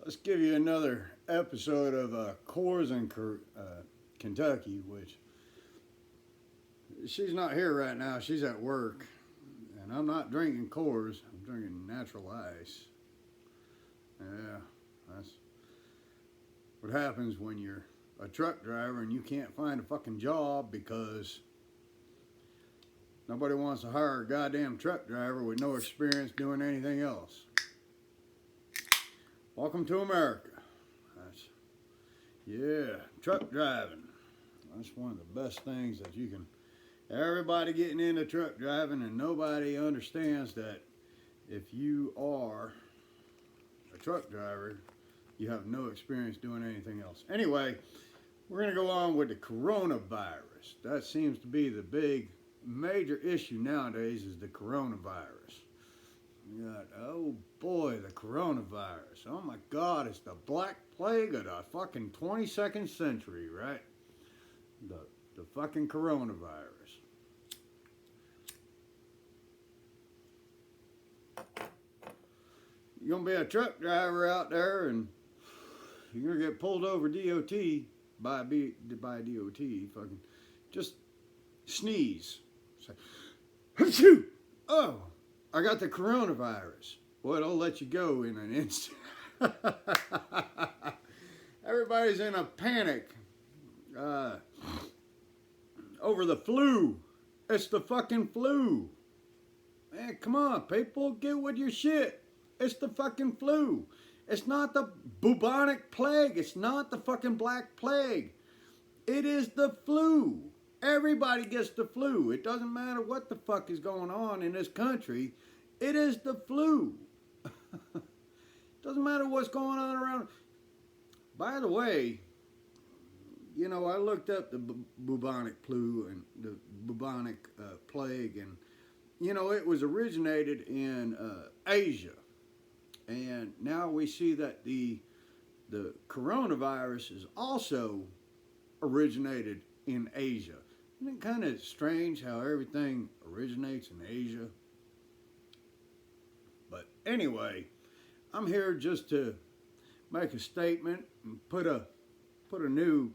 Let's give you another episode of Coors in Kentucky, which she's not here right now. She's at work. And I'm not drinking Coors. I'm drinking natural ice. Yeah, that's what happens when you're a truck driver and you can't find a fucking job because nobody wants to hire a goddamn truck driver with no experience doing anything else. Welcome to America. Yeah, truck driving. That's one of the best things that you can. Everybody getting into truck driving, and nobody understands that if you are a truck driver, you have no experience doing anything else. Anyway, we're going to go on with the coronavirus. That seems to be the big, major issue nowadays is the coronavirus. You got, oh boy, the coronavirus. Oh my God, it's the Black Plague of the fucking 22nd century, right? The fucking coronavirus. You're gonna be a truck driver out there, and you're gonna get pulled over DOT by DOT. Fucking just sneeze. Say, oh, I got the coronavirus. Well, it'll let you go in an instant. Everybody's in a panic over the flu. It's the fucking flu. Man, come on, people, get with your shit. It's the fucking flu. It's not the bubonic plague. It's not the fucking Black Plague. It is the flu. Everybody gets the flu. It doesn't matter what the fuck is going on in this country. It is the flu. Doesn't matter what's going on around. By the way, you know, I looked up the bubonic flu and the bubonic plague, and you know, it was originated in Asia, and now we see that the coronavirus is also originated in Asia. Isn't it kind of strange how everything originates in Asia? But anyway, I'm here just to make a statement and put a new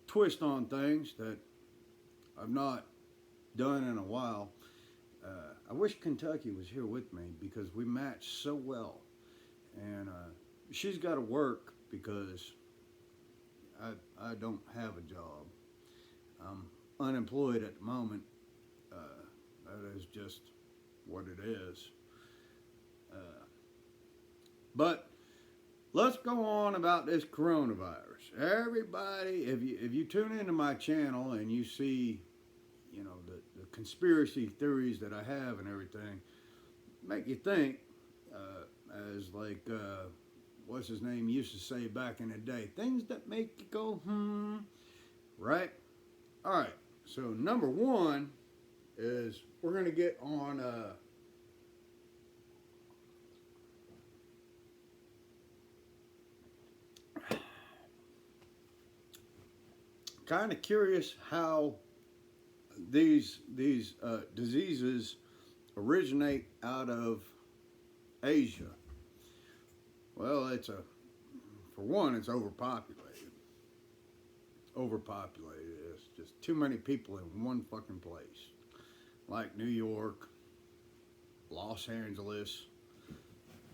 twist on things that I've not done in a while. I wish Kentucky was here with me because we match so well. And she's got to work because I don't have a job. I'm unemployed at the moment. That is just what it is. But let's go on about this coronavirus. Everybody, if you tune into my channel and you see, you know, the conspiracy theories that I have and everything, make you think, as like, what's his name used to say back in the day, things that make you go, right? All right, so number one is we're going to get on kind of curious how these diseases originate out of Asia. Well, for one, it's overpopulated. Overpopulated. It's just too many people in one fucking place. Like New York, Los Angeles.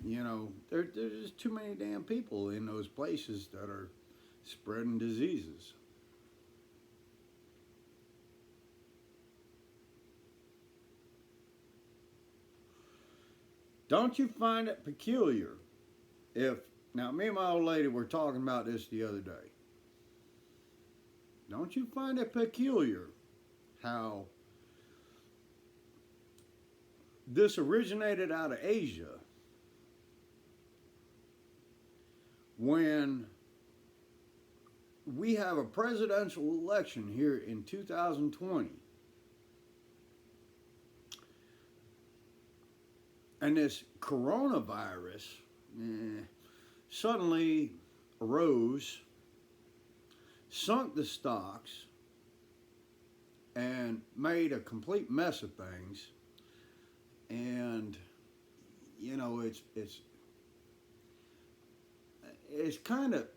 You know, there's just too many damn people in those places that are spreading diseases. Don't you find it peculiar now me and my old lady were talking about this the other day. Don't you find it peculiar how this originated out of Asia when we have a presidential election here in 2020? And this coronavirus suddenly arose, sunk the stocks, and made a complete mess of things. And you know, it's it's kind of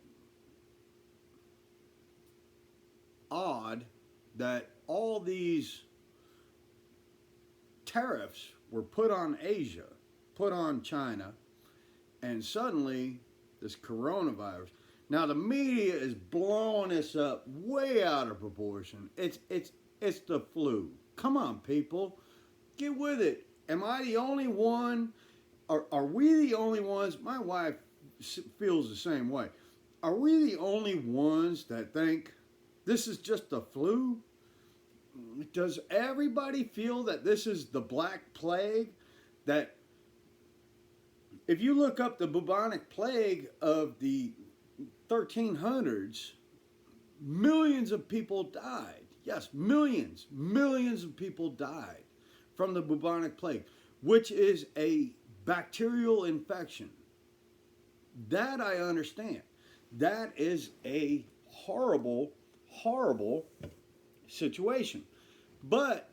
odd that all these tariffs were put on Asia, put on China, and suddenly this coronavirus. Now the media is blowing this up way out of proportion. It's the flu. Come on, people, get with it. Am I the only one? Are we the only ones? My wife feels the same way. Are we the only ones that think this is just the flu? Does everybody feel that this is the Black Plague? That if you look up the bubonic plague of the 1300s, millions of people died. Yes, millions of people died from the bubonic plague, which is a bacterial infection. That I understand. That is a horrible, horrible situation. But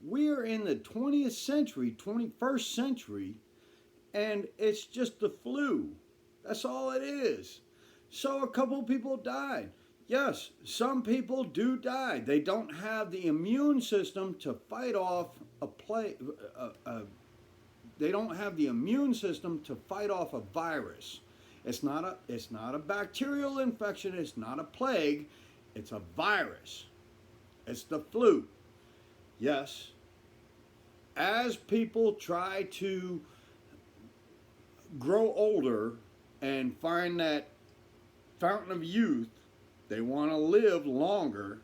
we are in the 20th century, 21st century, and it's just the flu. That's all it is. So a couple people died. Yes, some people do die. They don't have the immune system to fight off a plague. They don't have the immune system to fight off a virus. It's not a bacterial infection. It's not a plague. It's a virus. It's the flu. Yes. As people try to grow older and find that fountain of youth, they want to live longer.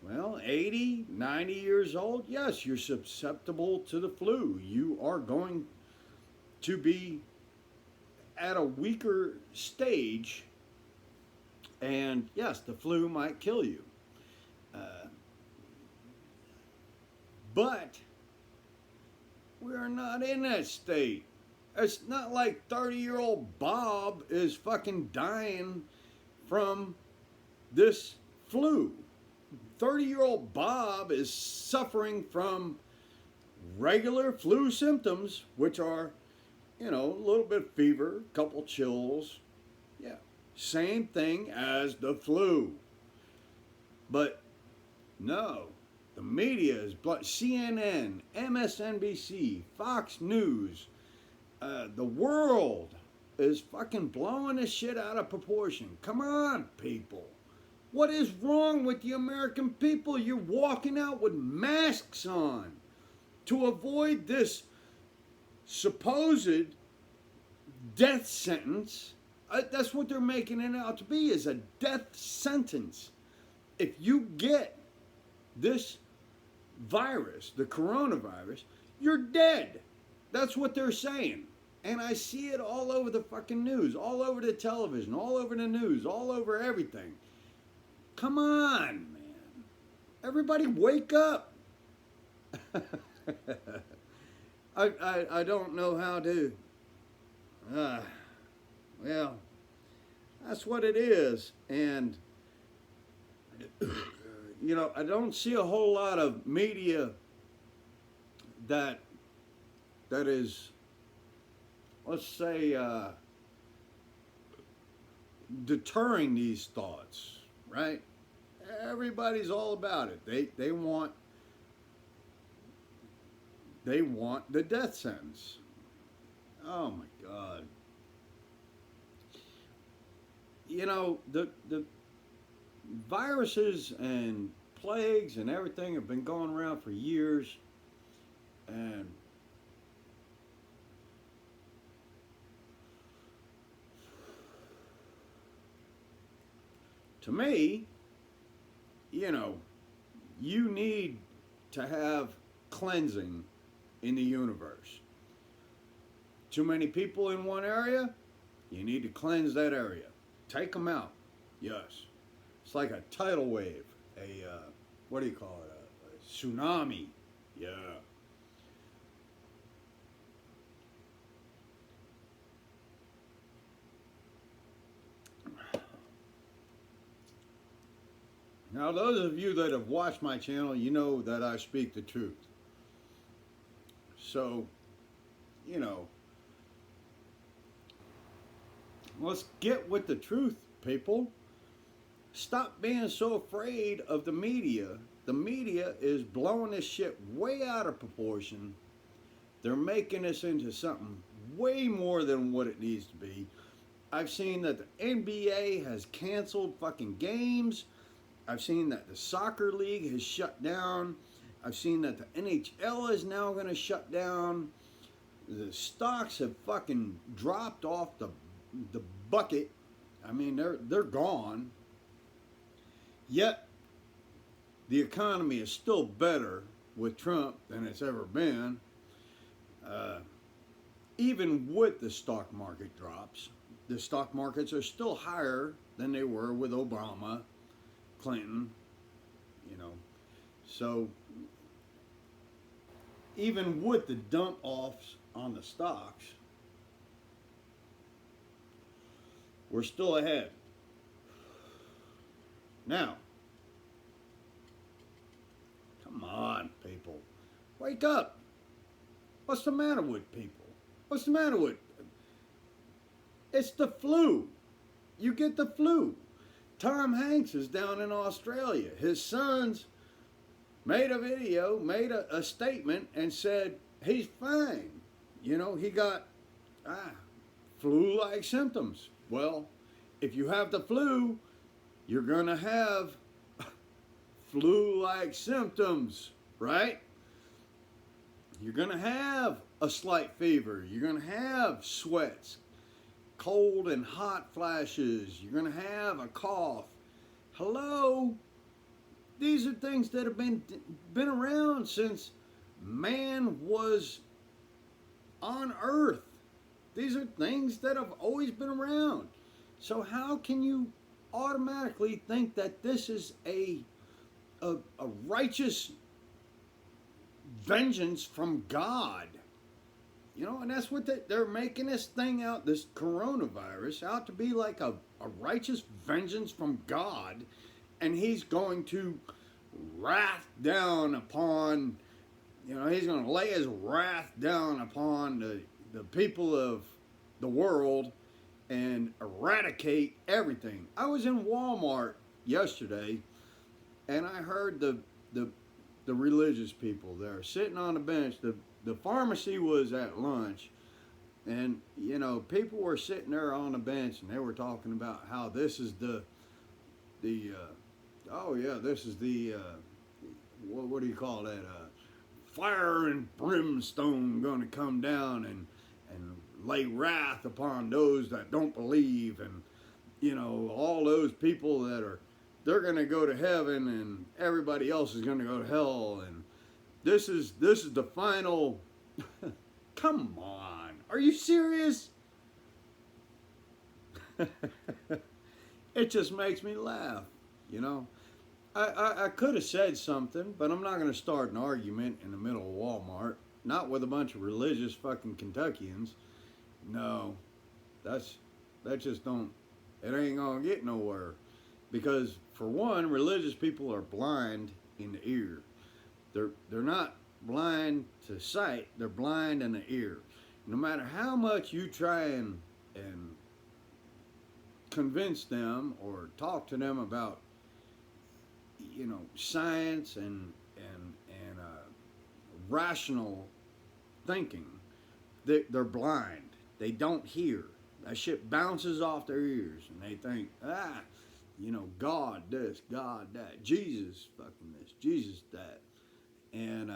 Well, 80, 90 years old, yes, you're susceptible to the flu. You are going to be at a weaker stage, and yes, the flu might kill you. But we are not in that state. It's not like 30-year-old Bob is fucking dying from this flu. 30-year-old Bob is suffering from regular flu symptoms, which are, a little bit of fever, couple chills. Yeah, same thing as the flu. But no, the media is CNN, MSNBC, Fox News, the world is fucking blowing this shit out of proportion. Come on, people. What is wrong with the American people? You're walking out with masks on to avoid this supposed death sentence. That's what they're making it out to be, is a death sentence. If you get this virus, the coronavirus, you're dead. That's what they're saying. And I see it all over the fucking news, all over the television, all over the news, all over everything. Come on, man. Everybody wake up. I don't know how to. Well, that's what it is. And, I don't see a whole lot of media that is, let's say, deterring these thoughts, right? Everybody's all about it. They want the death sentence. Oh my God. The viruses and plagues and everything have been going around for years, and to me, you need to have cleansing in the universe. Too many people in one area, you need to cleanse that area. Take them out. Yes. It's like a tidal wave, what do you call it? A tsunami. Yeah. Now, those of you that have watched my channel, you know that I speak the truth. So, Let's get with the truth, people. Stop being so afraid of the media. The media is blowing this shit way out of proportion. They're making this into something way more than what it needs to be. I've seen that the NBA has canceled fucking games. I've seen that the soccer league has shut down. I've seen that the NHL is now going to shut down. The stocks have fucking dropped off the bucket. I mean, they're gone. Yet the economy is still better with Trump than it's ever been. Even with the stock market drops, the stock markets are still higher than they were with Obama, Clinton, you know. So even with the dump offs on the stocks, we're still ahead. Now, come on, people. Wake up. What's the matter with people? What's the matter with? It's the flu. You get the flu. Tom Hanks is down in Australia. His sons made a video, made a statement, and said he's fine. You know, he got flu-like symptoms. Well, if you have the flu, you're going to have flu-like symptoms, right? You're going to have a slight fever. You're going to have sweats, cold and hot flashes. You're going to have a cough. Hello? These are things that have been around since man was on earth. These are things that have always been around. So how can you automatically think that this is a righteous vengeance from God? You know, and that's what they're making this thing out, this coronavirus, out to be like a righteous vengeance from God. And he's going to wrath down upon, you know, he's going to lay his wrath down upon the people of the world and eradicate everything. I was in Walmart yesterday, and I heard the religious people there sitting on the bench. The pharmacy was at lunch, and you know, people were sitting there on the bench, and they were talking about how this is this is the what do you call that? Fire and brimstone going to come down and lay wrath upon those that don't believe, and you know, all those people they're going to go to heaven, and everybody else is going to go to hell, and this is the final. Come on, are you serious? It just makes me laugh, you know. I could have said something, but I'm not going to start an argument in the middle of Walmart. Not with a bunch of religious fucking Kentuckians. No, that just don't. It ain't gonna get nowhere, because for one, religious people are blind in the ear. They're not blind to sight. They're blind in the ear. No matter how much you try and convince them or talk to them about, you know, science and rational thinking, they're blind. They don't hear. That shit bounces off their ears, and they think, you know, God this, God that, Jesus fucking this, Jesus that. And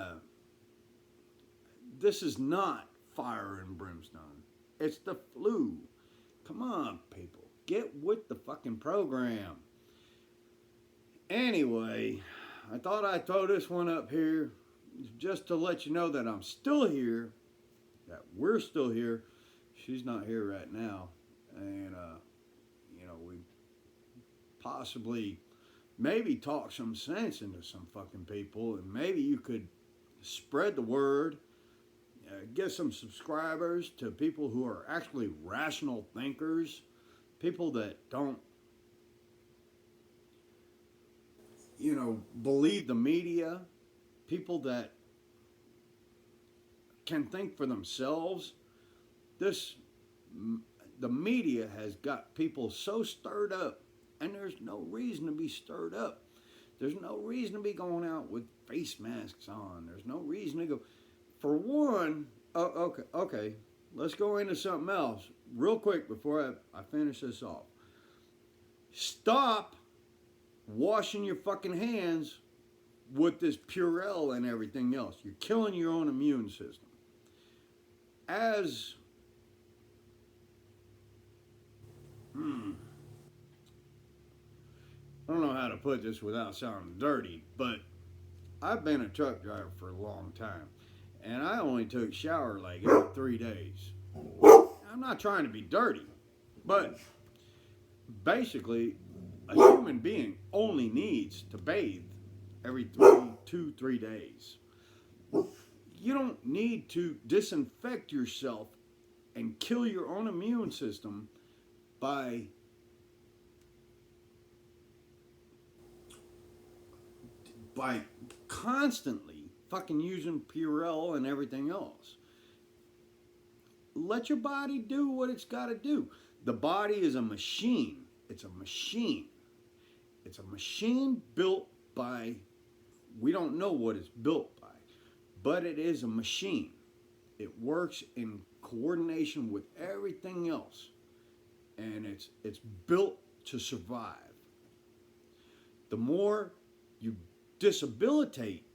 this is not fire and brimstone. It's the flu. Come on, people. Get with the fucking program. Anyway, I thought I'd throw this one up here just to let you know that I'm still here, that we're still here. She's not here right now. And, you know, we possibly maybe talk some sense into some fucking people, and maybe you could spread the word, get some subscribers to people who are actually rational thinkers, people that don't, you know, believe the media, people that can think for themselves. the media has got people so stirred up, and there's no reason to be stirred up. There's no reason to be going out with face masks on. There's no reason to go. For one, okay, let's go into something else real quick before I finish this off. Stop washing your fucking hands with this Purell and everything else. You're killing your own immune system. As I don't know how to put this without sounding dirty, but I've been a truck driver for a long time, and I only took a shower like every 3 days. I'm not trying to be dirty, but basically, a human being only needs to bathe every 3 days. You don't need to disinfect yourself and kill your own immune system by constantly fucking using Purell and everything else. Let your body do what it's got to do. The body is a machine. It's a machine. It's a machine built by, we don't know what it's built by, but it is a machine. It works in coordination with everything else, and it's built to survive. The more you disabilitate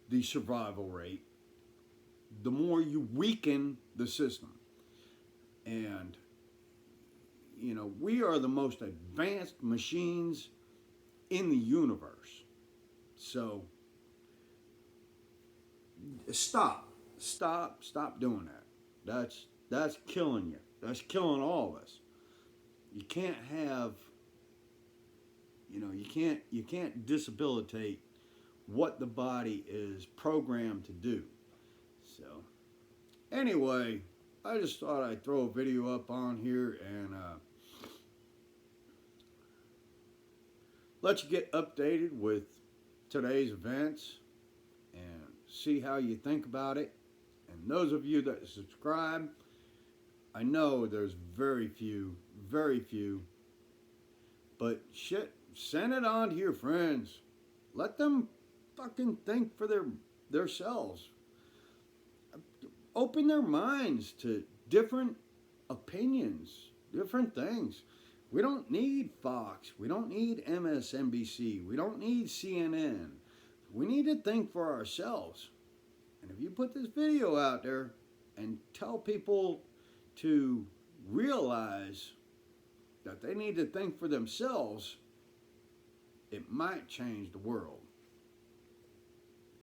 the survival rate, the more you weaken the system. And you know, we are the most advanced machines in the universe. So stop doing that. That's killing you. That's killing all of us. You can't have, you know, you can't disabilitate what the body is programmed to do. So anyway, I just thought I'd throw a video up on here and let you get updated with today's events and see how you think about it. And those of you that subscribe, I know there's very few, but shit, send it on to your friends. Let them fucking think for themselves. Open their minds to different opinions, different things. We don't need Fox. We don't need MSNBC. We don't need CNN. We need to think for ourselves. And if you put this video out there and tell people to realize that they need to think for themselves, it might change the world.